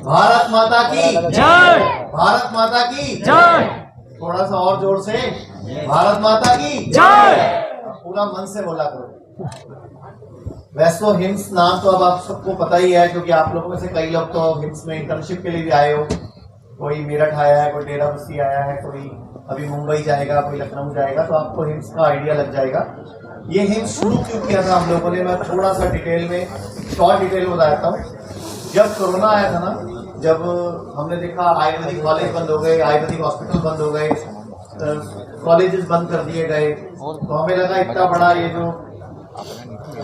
भारत माता की जय। भारत माता की जय। थोड़ा सा और जोर से, भारत माता की जय। पूरा मन से बोला करो। वैसे तो हिम्स नाम तो अब आप सबको पता ही है, क्योंकि आप लोगों में से कई लोग तो हिम्स में इंटर्नशिप के लिए भी आए हो। कोई मेरठ आया है, कोई डेरा बस्सी आया है, कोई अभी मुंबई जाएगा, कोई लखनऊ जाएगा, तो आपको हिम्स का आइडिया लग जाएगा। ये हिम्स शुरू क्यों किया था हम लोगों ने, मैं थोड़ा सा डिटेल में शॉर्ट डिटेल में बताता हूँ। जब कोरोना आया था ना, जब हमने देखा आयुर्वेदिक कॉलेज बंद हो गए, आयुर्वेदिक हॉस्पिटल बंद हो गए, कॉलेजेस बंद कर दिए गए, तो हमें लगा इतना बड़ा ये जो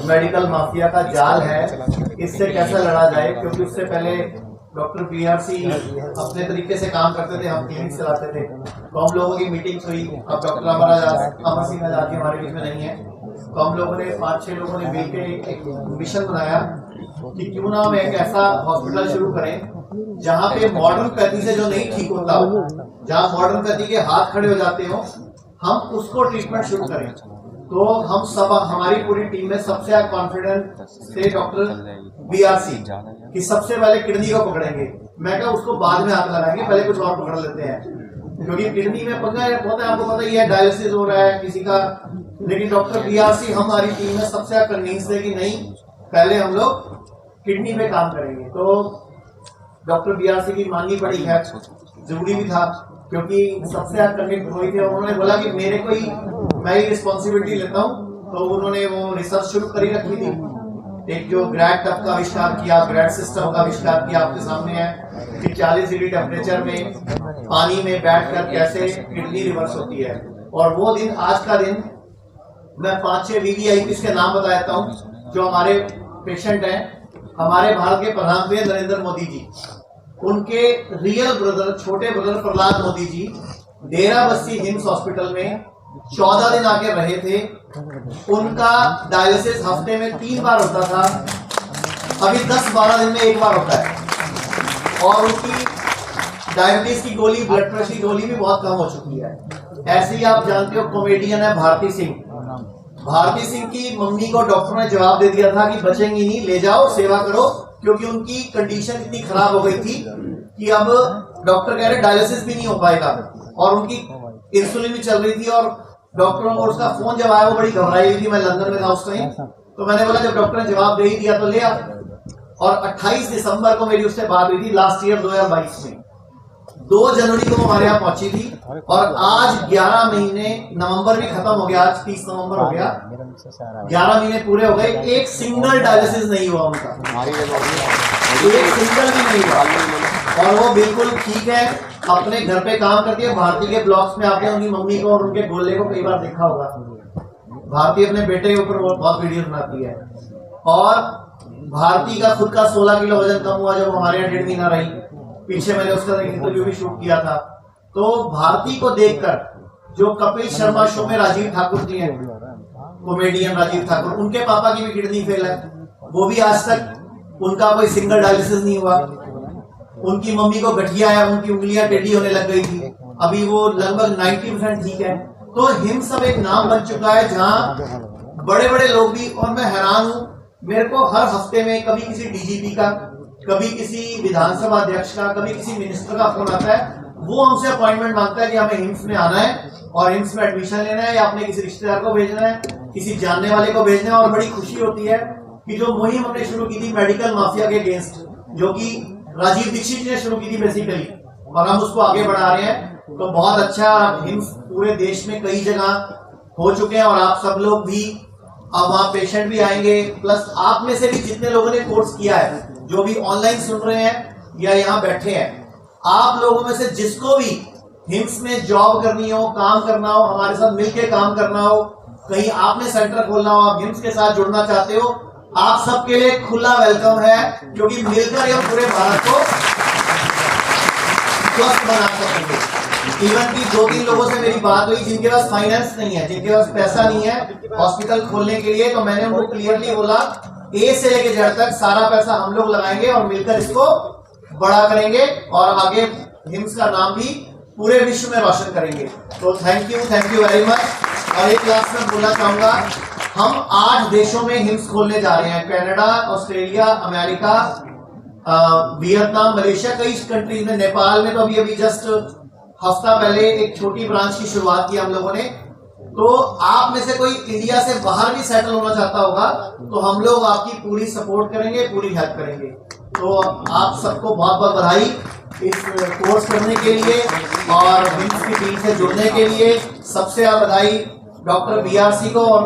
मेडिकल माफिया का जाल है, इससे कैसे लड़ा जाए। क्योंकि उससे पहले डॉक्टर बीआरसी अपने तरीके से काम करते थे, हम क्लिनिक चलाते थे, तो हम लोगों की मीटिंग्स हुई। अब डॉक्टर हमारा अमर सिंह आजादी हमारे बीच में नहीं है, तो हम लोगों ने 5-6 लोगों ने मिलकर एक मिशन बनाया कि क्यों ना हम एक ऐसा हॉस्पिटल शुरू करें जहाँ पे मॉडर्न पैथी से जो नहीं ठीक होता हो, जहाँ मॉडर्न पैथी के हाथ खड़े हो जाते हो, हम उसको ट्रीटमेंट शुरू करें। तो हम सब, हमारी पूरी टीम में सबसे ज्यादा कॉन्फिडेंट थे डॉक्टर बीआरसी कि सबसे पहले किडनी को पकड़ेंगे। मैं कहा उसको बाद में हाथ लगाएंगे, पहले कुछ और पकड़ लेते हैं, क्योंकि किडनी में पंगा होता है, आपको पता ही है, डायलिसिस हो रहा है किसी का। लेकिन डॉक्टर बीआरसी हमारी टीम में सबसे ज्यादा कन्विंस थे कि नहीं, पहले हम लोग किडनी पे काम करेंगे। तो डॉक्टर बीआरसी की माननी पड़ी है, जरूरी भी था, क्योंकि सबसे ज्यादा कन्विंस हुई थी। उन्होंने बोला कि मेरे को ही, मैं ही रिस्पॉन्सिबिलिटी लेता हूँ। तो उन्होंने वो रिसर्च शुरू करी रखी थी, एक जो ग्रैड टब का आविष्कार किया, ग्रैड सिस्टम का आविष्कार किया, आपके सामने है कि 40 डिग्री टेम्परेचर में पानी में बैठकर कैसे किडनी रिवर्स होती है। और वो दिन, आज का दिन, मैं 5-6 वीवीआईपी के नाम बता देता हूँ जो हमारे पेशेंट हैं। हमारे भारत के प्रधानमंत्री नरेंद्र मोदी जी, उनके रियल ब्रदर, छोटे ब्रदर प्रहलाद मोदी जी डेरा बस्सी हिम्स हॉस्पिटल में 14 दिन आके रहे थे। उनका डायलिसिस हफ्ते में 3 बार होता था, अभी 10-12 दिन में 1 बार होता है। और उनकी डायबिटीज की गोली, ब्लड प्रेशर की गोली भी बहुत कम हो चुकी है। ऐसे ही आप जानते हो कॉमेडियन है भारती सिंह। भारती सिंह की मम्मी को डॉक्टर ने जवाब दे दिया था कि बचेंगी नहीं, ले जाओ, सेवा करो, क्योंकि उनकी कंडीशन इतनी खराब हो गई थी कि अब डॉक्टर कह रहे डायलिसिस भी नहीं हो पाएगा, और उनकी इंसुलिन भी चल रही थी। और डॉक्टरों को उसका फोन जब आया, वो बड़ी घबराई हुई थी, मैं लंदन में था उस टाइम। तो मैंने बोला जब डॉक्टर ने जवाब दे ही दिया तो ले आ। और 28 दिसंबर को मेरी उससे बात हुई थी, लास्ट ईयर 2022 में। 2 जनवरी को हमारे यहाँ पहुंची थी, और आज 11 महीने, नवंबर भी खत्म हो गया, आज 30 नवंबर हो गया, 11 महीने पूरे हो गए, एक सिंगल डायलिसिस नहीं हुआ उनका, एक सिंगल भी नहीं हुआ। और वो बिल्कुल ठीक है, अपने घर पे काम करती है। भारती के ब्लॉग्स में आपने उनकी मम्मी को और उनके गोले को कई बार देखा होगा। भारती अपने बेटे के ऊपर बहुत वीडियो बनाती है। और भारती का खुद का 16 किलो वजन कम हुआ जब हमारे यहाँ 1.5 महीना रही। पीछे मैंने उसका इंटरव्यू भी शूट किया था। तो भारती को देखकर जो कपिल शर्मा शो में राजीव ठाकुर जी हैं, कॉमेडियन राजीव ठाकुर, उनके पापा की भी किडनी फेल है, वो भी आज तक उनका कोई सिंगल डायलिसिस नहीं हुआ। उनकी मम्मी को गठिया है, उनकी उंगलियां टेढ़ी होने लग गई थी, अभी वो लगभग 90% ठीक है। तो हिम्स अब एक नाम बन चुका है जहां बड़े बड़े लोग भी, और मैं हैरान हूं, मेरे को हर हफ्ते में कभी किसी डीजीपी का, कभी किसी विधानसभा अध्यक्ष का, कभी किसी मिनिस्टर का फोन आता है, वो हमसे अपॉइंटमेंट मांगता है कि हमें हिम्स में आना है और हिम्स में एडमिशन लेना है, या अपने किसी रिश्तेदार को भेजना है, किसी जानने वाले को भेजना है। और बड़ी खुशी होती है कि जो मुहिम हमने शुरू की थी मेडिकल माफिया के अगेंस्ट, जो कि राजीव दीक्षित जी ने शुरू की थी बेसिकली, और हम उसको आगे बढ़ा रहे हैं, तो बहुत अच्छा। हिम्स पूरे देश में कई जगह हो चुके हैं, और आप सब लोग भी, अब वहाँ पेशेंट भी आएंगे, प्लस आप में से भी जितने लोगों ने कोर्स किया है, जो भी ऑनलाइन सुन रहे हैं या यहाँ बैठे हैं, आप लोगों में से जिसको भी हिम्स में जॉब करनी हो, काम करना हो, हमारे साथ मिलकर काम करना हो, कहीं आपने सेंटर खोलना हो, आप हिम्स के साथ जुड़ना चाहते हो, आप सबके लिए खुला वेलकम है, क्योंकि मिलकर हम पूरे भारत को स्वस्थ बना सकेंगे। इवन की 2-3 लोगों से मेरी बात हुई जिनके पास फाइनेंस नहीं है, जिनके पास पैसा नहीं है हॉस्पिटल खोलने के लिए, तो मैंने उनको क्लियरली बोला ए से लेके जेड तक सारा पैसा हम लोग लगाएंगे और मिलकर इसको बड़ा करेंगे, और आगे हिम्स का नाम भी पूरे विश्व में रोशन करेंगे। तो थैंक यू वेरी मच। और एक लास्ट में बोलना चाहूंगा, हम 8 देशों में हिम्स खोलने जा रहे हैं, Canada, Australia, America, Vietnam, Malaysia, कई कंट्रीज में, नेपाल में तो अभी अभी जस्ट हफ्ता पहले एक छोटी ब्रांच की शुरुआत की हम लोगों ने। तो आप में से कोई इंडिया से बाहर भी सेटल होना चाहता होगा तो हम लोग आपकी पूरी सपोर्ट करेंगे, पूरी हेल्प करेंगे। तो आप सबको बहुत बहुत बधाई इस कोर्स करने के लिए और हिम्स की टीम से जुड़ने के लिए। सबसे ज्यादा बधाई डॉक्टर बीआरसी को और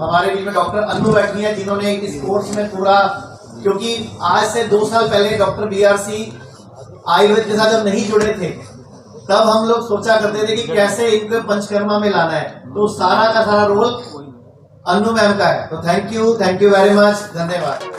हमारे बीच में डॉक्टर अन्नू बैठी है जिन्होंने इस कोर्स में पूरा, क्योंकि आज से 2 साल पहले डॉक्टर बीआरसी आयुर्वेद के साथ जब नहीं जुड़े थे तब हम लोग सोचा करते थे कि कैसे इनको पंचकर्मा में लाना है, तो सारा का सारा रोल अन्नू मैम का है। तो थैंक यू वेरी मच, धन्यवाद।